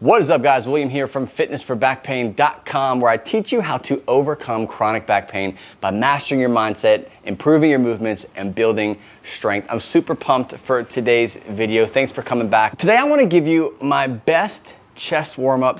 What is up, guys? William here from fitnessforbackpain.com, where I teach you how to overcome chronic back pain by mastering your mindset, improving your movements, and building strength. I'm super pumped for today's video. Thanks for coming back. Today I want to give you my best chest warm-up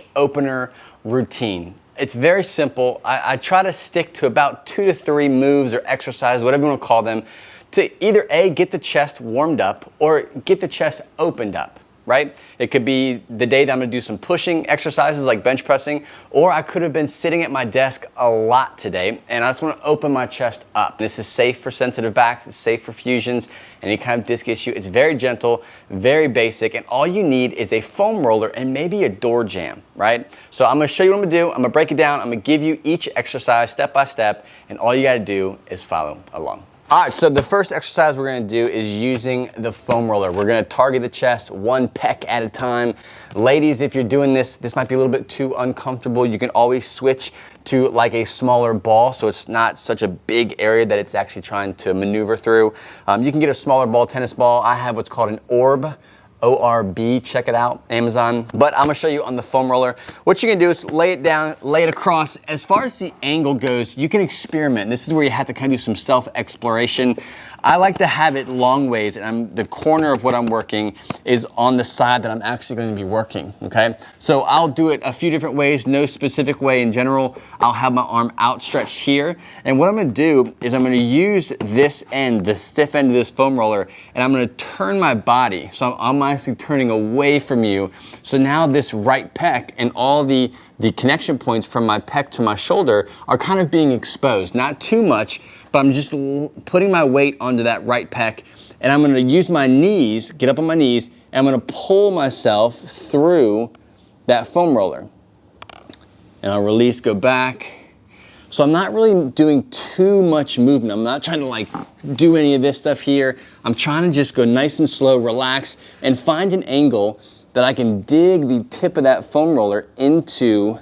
/ opener routine. It's very simple. I try to stick to about 2 to 3 moves or exercises, whatever you want to call them, to either A, get the chest warmed up or get the chest opened up. Right? It could be the day that I'm gonna do some pushing exercises like bench pressing, or I could have been sitting at my desk a lot today and I just wanna open my chest up. This is safe for sensitive backs, it's safe for fusions, any kind of disc issue. It's very gentle, very basic, and all you need is a foam roller and maybe a door jamb, right? So I'm gonna show you what I'm gonna do, I'm gonna break it down, I'm gonna give you each exercise step by step, and all you gotta do is follow along. All right, so the first exercise we're gonna do is using the foam roller. We're gonna target the chest 1 pec at a time. Ladies, if you're doing this might be a little bit too uncomfortable. You can always switch to like a smaller ball so it's not such a big area that it's actually trying to maneuver through. You can get a smaller ball, tennis ball. I have what's called an orb. ORB, check it out, Amazon. But I'm gonna show you on the foam roller. What you're gonna do is lay it down, lay it across. As far as the angle goes, you can experiment. This is where you have to kind of do some self-exploration. I like to have it long ways, and the corner of what I'm working is on the side that I'm actually gonna be working, okay? So I'll do it a few different ways, no specific way in general. I'll have my arm outstretched here, and what I'm gonna do is I'm gonna use this end, the stiff end of this foam roller, and I'm gonna turn my body. So I'm actually turning away from you. So now this right pec and all the connection points from my pec to my shoulder are kind of being exposed. Not too much, but I'm just putting my weight onto that right pec, and I'm gonna use my knees, get up on my knees, and I'm gonna pull myself through that foam roller. And I'll release, go back. So I'm not really doing too much movement. I'm not trying to like do any of this stuff here. I'm trying to just go nice and slow, relax, and find an angle that I can dig the tip of that foam roller into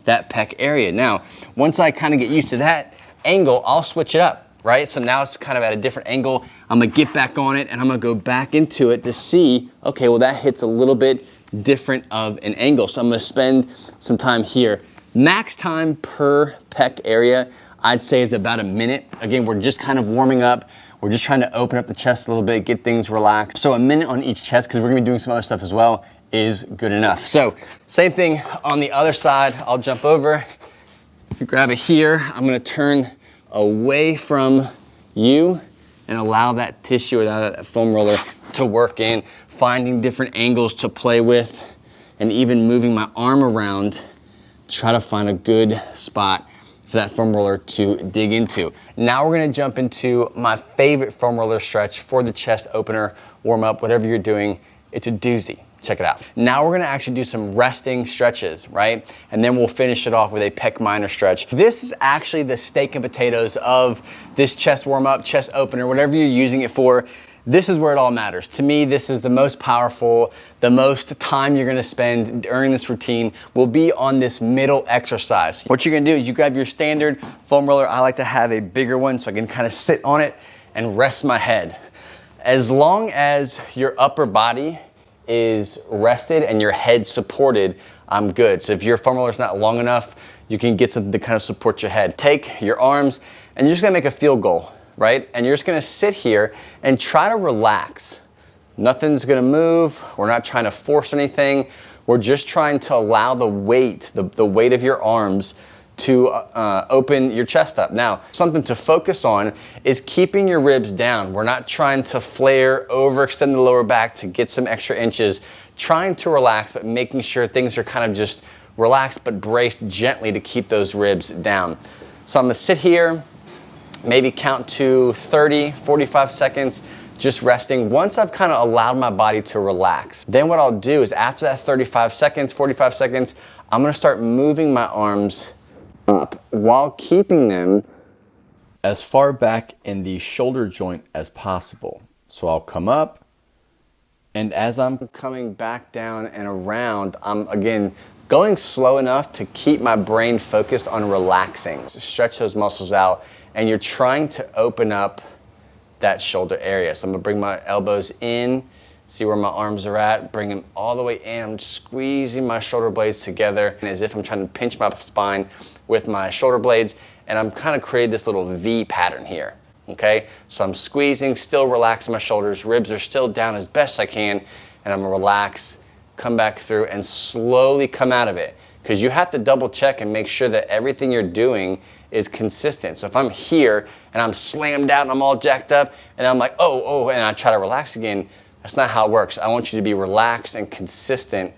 that pec area. Now, once I kind of get used to that angle, I'll switch it up, right? So now it's kind of at a different angle. I'm gonna get back on it and I'm gonna go back into it to see, okay, well that hits a little bit different of an angle. So I'm gonna spend some time here. Max time per pec area, I'd say, is about a minute. Again, we're just kind of warming up. We're just trying to open up the chest a little bit, get things relaxed. So a minute on each chest, because we're gonna be doing some other stuff as well, is good enough. So same thing on the other side. I'll jump over, grab it here. I'm gonna turn away from you and allow that tissue or that foam roller to work in, finding different angles to play with, and even moving my arm around to try to find a good spot for that foam roller to dig into. Now we're gonna jump into my favorite foam roller stretch for the chest opener, warm up, whatever you're doing. It's a doozy. Check it out. Now we're gonna actually do some resting stretches, right? And then we'll finish it off with a pec minor stretch. This is actually the steak and potatoes of this chest warm up, chest opener, whatever you're using it for. This is where it all matters. To me, this is the most powerful, the most time you're gonna spend during this routine will be on this middle exercise. What you're gonna do is you grab your standard foam roller. I like to have a bigger one so I can kind of sit on it and rest my head. As long as your upper body is rested and your head supported, I'm good. So if your foam roller is not long enough, you can get something to kind of support your head. Take your arms and you're just gonna make a field goal, right? And you're just gonna sit here and try to relax. Nothing's gonna move. We're not trying to force anything. We're just trying to allow the weight, the weight of your arms to open your chest up. Now, something to focus on is keeping your ribs down. We're not trying to flare, overextend the lower back to get some extra inches. Trying to relax, but making sure things are kind of just relaxed but braced gently to keep those ribs down. So I'm gonna sit here, maybe count to 30, 45 seconds, just resting. Once I've kind of allowed my body to relax, then what I'll do is after that 35 seconds, 45 seconds, I'm gonna start moving my arms up while keeping them as far back in the shoulder joint as possible. So I'll come up, and as I'm coming back down and around, I'm again going slow enough to keep my brain focused on relaxing. So stretch those muscles out, and you're trying to open up that shoulder area. So I'm gonna bring my elbows in See where my arms are at, bring them all the way in. I'm squeezing my shoulder blades together as if I'm trying to pinch my spine with my shoulder blades, and I'm kind of creating this little V pattern here, okay? So I'm squeezing, still relaxing my shoulders, ribs are still down as best I can, and I'm gonna relax, come back through, and slowly come out of it. Because you have to double check and make sure that everything you're doing is consistent. So if I'm here and I'm slammed out and I'm all jacked up, and I'm like, oh, and I try to relax again, that's not how it works. I want you to be relaxed and consistent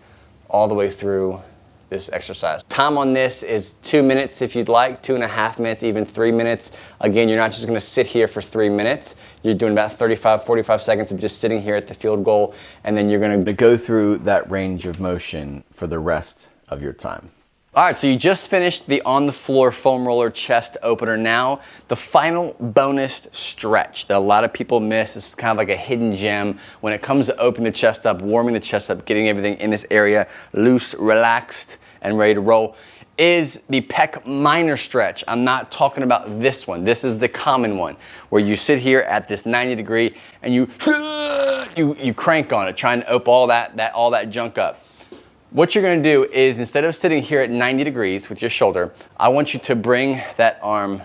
all the way through this exercise. Time on this is 2 minutes if you'd like, 2.5 minutes, even 3 minutes. Again, you're not just gonna sit here for 3 minutes. You're doing about 35, 45 seconds of just sitting here at the field goal, and then you're gonna go through that range of motion for the rest of your time. All right, so you just finished the on-the-floor foam roller chest opener. Now, the final bonus stretch that a lot of people miss. This is kind of like a hidden gem when it comes to opening the chest up, warming the chest up, getting everything in this area loose, relaxed, and ready to roll, is the pec minor stretch. I'm not talking about this one. This is the common one where you sit here at this 90 degree and you crank on it, trying to open all that junk up. What you're gonna do is, instead of sitting here at 90 degrees with your shoulder, I want you to bring that arm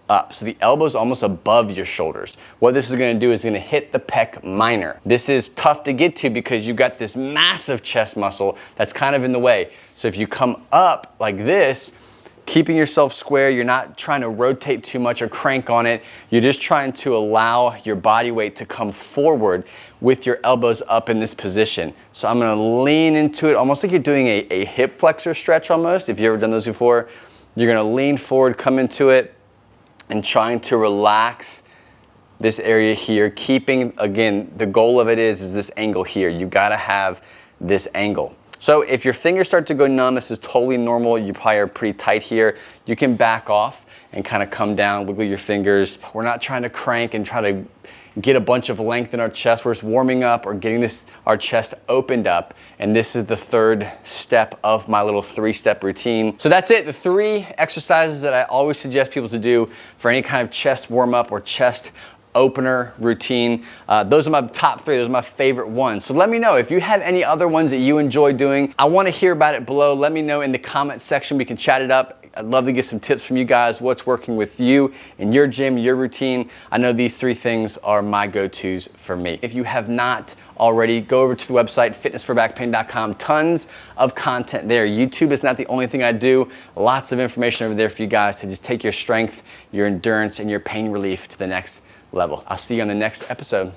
up. So the elbow's almost above your shoulders. What this is gonna do is gonna hit the pec minor. This is tough to get to because you've got this massive chest muscle that's kind of in the way. So if you come up like this, keeping yourself square, you're not trying to rotate too much or crank on it. You're just trying to allow your body weight to come forward with your elbows up in this position. So I'm gonna lean into it, almost like you're doing a hip flexor stretch almost. If you've ever done those before, you're gonna lean forward, come into it, and trying to relax this area here, keeping, again, the goal of it is this angle here. You gotta have this angle. So if your fingers start to go numb, this is totally normal. You probably are pretty tight here. You can back off and kind of come down, wiggle your fingers. We're not trying to crank and try to get a bunch of length in our chest. We're just warming up or getting our chest opened up. And this is the third step of my little 3-step routine. So that's it, the 3 exercises that I always suggest people to do for any kind of chest warm up or chest opener routine. Those are my top 3. Those are my favorite ones. So let me know if you have any other ones that you enjoy doing. I want to hear about it below. Let me know in the comment section. We can chat it up. I'd love to get some tips from you guys. What's working with you in your gym, your routine. I know these 3 things are my go-tos for me. If you have not already, go over to the website, fitnessforbackpain.com. Tons of content there. YouTube is not the only thing I do. Lots of information over there for you guys to just take your strength, your endurance, and your pain relief to the next level. I'll see you on the next episode.